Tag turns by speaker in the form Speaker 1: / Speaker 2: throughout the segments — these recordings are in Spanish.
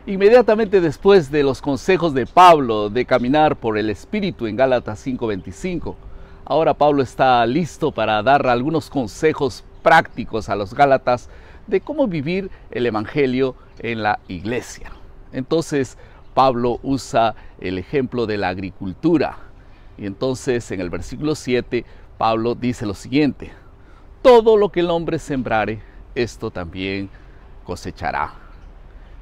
Speaker 1: Inmediatamente después de los consejos de Pablo de caminar por el Espíritu en Gálatas 5:25, ahora Pablo está listo para dar algunos consejos prácticos a los Gálatas de cómo vivir el Evangelio en la iglesia. Entonces Pablo usa el ejemplo de la agricultura. Y entonces en el versículo 7 Pablo dice lo siguiente: todo lo que el hombre sembrare, esto también cosechará.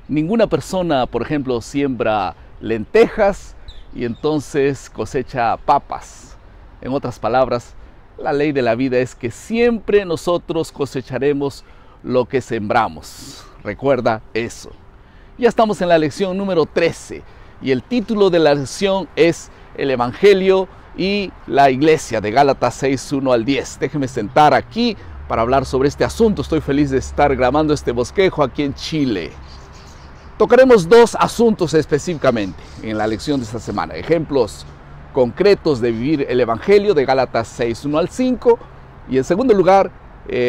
Speaker 1: Ninguna persona, por ejemplo, siembra lentejas y entonces cosecha papas. En otras palabras, la ley de la vida es que siempre nosotros cosecharemos lo que sembramos. Recuerda eso. Ya estamos en la lección número 13 y el título de la lección es El Evangelio y la Iglesia, de Gálatas 6:1 al 10. Déjeme sentar aquí para hablar sobre este asunto. Estoy feliz de estar grabando este bosquejo aquí en Chile. Tocaremos dos asuntos específicamente en la lección de esta semana. Ejemplos concretos de vivir el Evangelio, de Gálatas 6:1 al 5. Y en segundo lugar,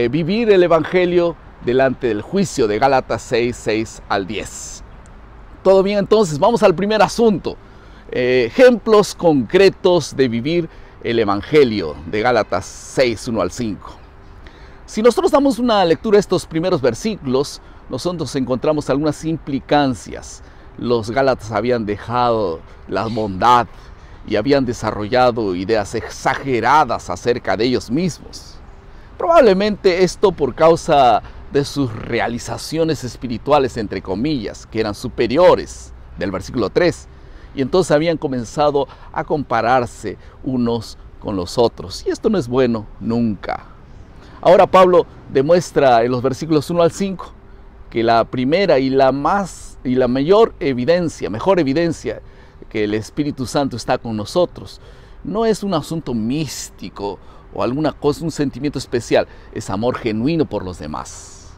Speaker 1: vivir el Evangelio delante del juicio, de Gálatas 6:6 al 10. Todo bien, entonces vamos al primer asunto. Ejemplos concretos de vivir el Evangelio, de Gálatas 6:1 al 5. Si nosotros damos una lectura a estos primeros versículos, nosotros encontramos algunas implicancias. Los Gálatas habían dejado la bondad y habían desarrollado ideas exageradas acerca de ellos mismos. Probablemente esto por causa de sus realizaciones espirituales, entre comillas, que eran superiores, del versículo 3. Y entonces habían comenzado a compararse unos con los otros. Y esto no es bueno nunca. Ahora Pablo demuestra en los versículos 1 al 5 que la primera y la mejor evidencia que el Espíritu Santo está con nosotros no es un asunto místico o alguna cosa, un sentimiento especial, es amor genuino por los demás.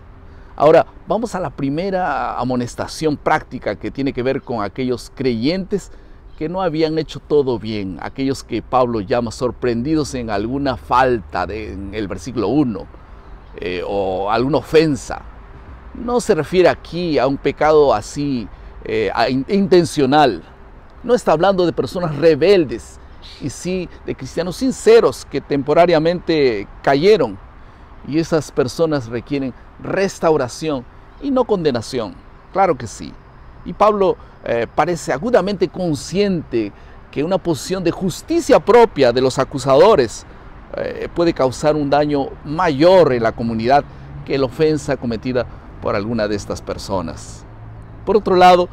Speaker 1: Ahora vamos a la primera amonestación práctica, que tiene que ver con aquellos creyentes que no habían hecho todo bien, aquellos que Pablo llama sorprendidos en alguna falta en el versículo 1 o alguna ofensa. No se refiere aquí a un pecado así intencional. No está hablando de personas rebeldes, y sí de cristianos sinceros que temporariamente cayeron. Y esas personas requieren restauración y no condenación. Claro que sí. Y Pablo parece agudamente consciente que una posición de justicia propia de los acusadores puede causar un daño mayor en la comunidad que la ofensa cometida por alguna de estas personas. Por otro lado,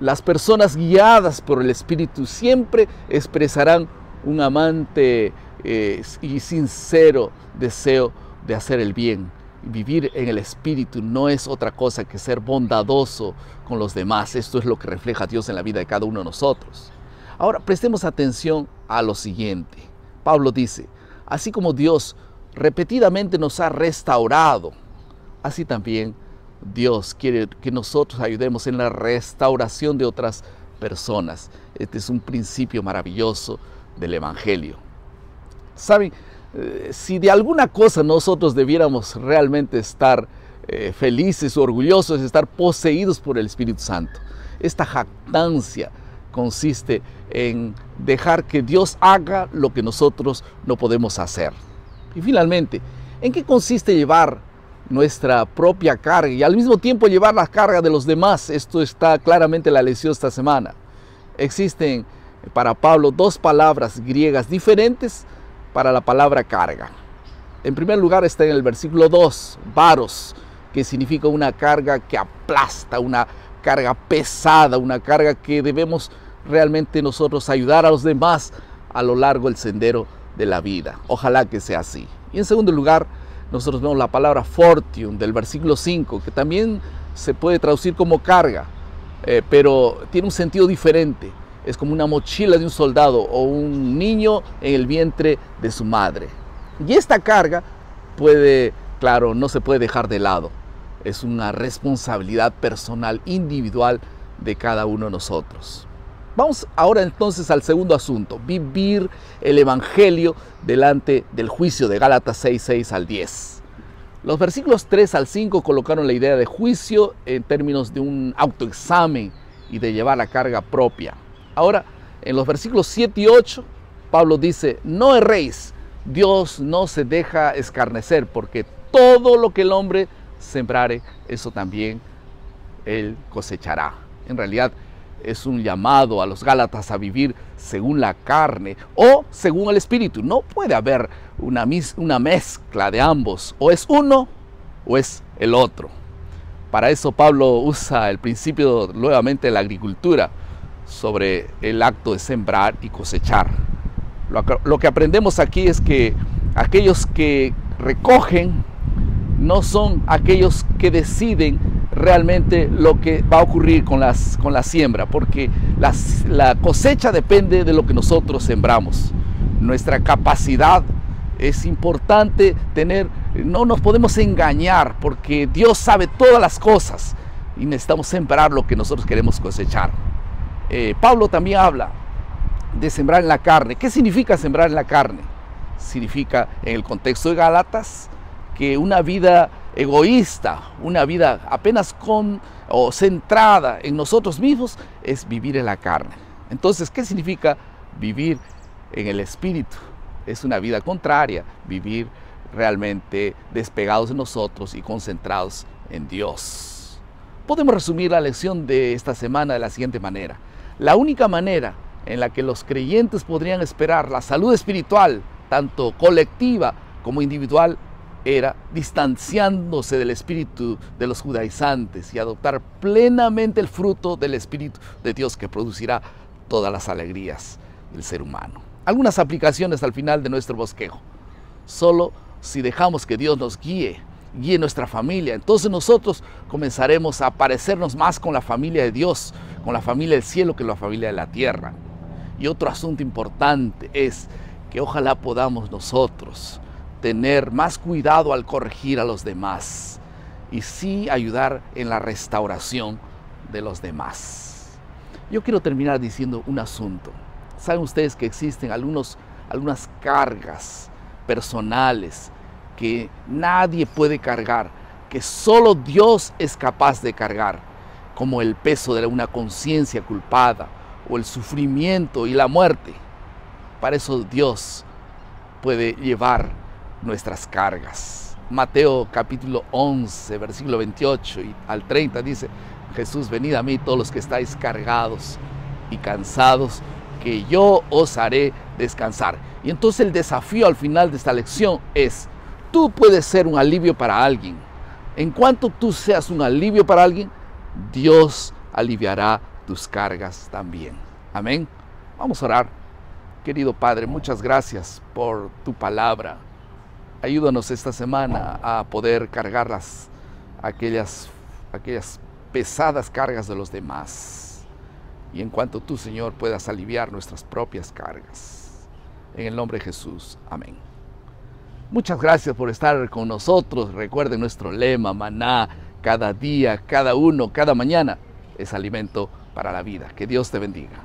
Speaker 1: las personas guiadas por el Espíritu siempre expresarán un amante y sincero deseo de hacer el bien. Vivir en el Espíritu no es otra cosa que ser bondadoso con los demás. Esto es lo que refleja Dios en la vida de cada uno de nosotros. Ahora prestemos atención a lo siguiente. Pablo dice: así como Dios repetidamente nos ha restaurado, así también Dios quiere que nosotros ayudemos en la restauración de otras personas. Este es un principio maravilloso del Evangelio. ¿Saben? Si de alguna cosa nosotros debiéramos realmente estar felices o orgullosos, es estar poseídos por el Espíritu Santo. Esta jactancia consiste en dejar que Dios haga lo que nosotros no podemos hacer. Y finalmente, ¿en qué consiste llevar nuestra propia carga y al mismo tiempo llevar la carga de los demás? Esto está claramente en la lección esta semana. Existen para Pablo dos palabras griegas diferentes para la palabra carga. En primer lugar está en el versículo 2, varos, que significa una carga que aplasta, una carga pesada, una carga que debemos realmente nosotros ayudar a los demás a lo largo del sendero de la vida. Ojalá que sea así. Y en segundo lugar, nosotros vemos la palabra fortium del versículo 5, que también se puede traducir como carga, pero tiene un sentido diferente. Es como una mochila de un soldado o un niño en el vientre de su madre. Y esta carga no se puede dejar de lado. Es una responsabilidad personal, individual de cada uno de nosotros. Vamos ahora entonces al segundo asunto: vivir el Evangelio delante del juicio, de Gálatas 6:6 al 10. Los versículos 3 al 5 colocaron la idea de juicio en términos de un autoexamen y de llevar la carga propia. Ahora, en los versículos 7 y 8, Pablo dice, no erréis, Dios no se deja escarnecer, porque todo lo que el hombre sembrare, eso también él cosechará. En realidad es un llamado a los Gálatas a vivir según la carne o según el Espíritu. No puede haber una mezcla de ambos, o es uno o es el otro. Para eso Pablo usa el principio nuevamente de la agricultura sobre el acto de sembrar y cosechar. Lo que aprendemos aquí es que aquellos que recogen no son aquellos que deciden realmente lo que va a ocurrir con la siembra, porque la cosecha depende de lo que nosotros sembramos. Nuestra capacidad es importante tener, no nos podemos engañar, porque Dios sabe todas las cosas y necesitamos sembrar lo que nosotros queremos cosechar. Pablo también habla de sembrar en la carne. ¿Qué significa sembrar en la carne? Significa, en el contexto de Gálatas, que una vida egoísta, una vida apenas centrada en nosotros mismos, es vivir en la carne. Entonces, ¿qué significa vivir en el Espíritu? Es una vida contraria, vivir realmente despegados de nosotros y concentrados en Dios. Podemos resumir la lección de esta semana de la siguiente manera. La única manera en la que los creyentes podrían esperar la salud espiritual, tanto colectiva como individual, era distanciándose del espíritu de los judaizantes y adoptar plenamente el fruto del Espíritu de Dios, que producirá todas las alegrías del ser humano. Algunas aplicaciones al final de nuestro bosquejo. Solo si dejamos que Dios nos guíe nuestra familia, entonces nosotros comenzaremos a parecernos más con la familia de Dios, con la familia del cielo, que la familia de la tierra. Y otro asunto importante es que ojalá podamos nosotros tener más cuidado al corregir a los demás y sí ayudar en la restauración de los demás. Yo quiero terminar diciendo un asunto. ¿Saben ustedes que existen algunas cargas personales que nadie puede cargar, que solo Dios es capaz de cargar, como el peso de una conciencia culpada o el sufrimiento y la muerte? Para eso Dios puede llevar nuestras cargas. Mateo capítulo 11, versículo 28 al 30 dice, Jesús, venid a mí todos los que estáis cargados y cansados, que yo os haré descansar. Y entonces el desafío al final de esta lección es, tú puedes ser un alivio para alguien. En cuanto tú seas un alivio para alguien, Dios aliviará tus cargas también. Amén. Vamos a orar. Querido Padre, muchas gracias por tu palabra. Ayúdanos esta semana a poder cargar aquellas pesadas cargas de los demás. Y en cuanto tú, Señor, puedas aliviar nuestras propias cargas. En el nombre de Jesús. Amén. Muchas gracias por estar con nosotros. Recuerden nuestro lema, maná, cada día, cada uno, cada mañana es alimento para la vida. Que Dios te bendiga.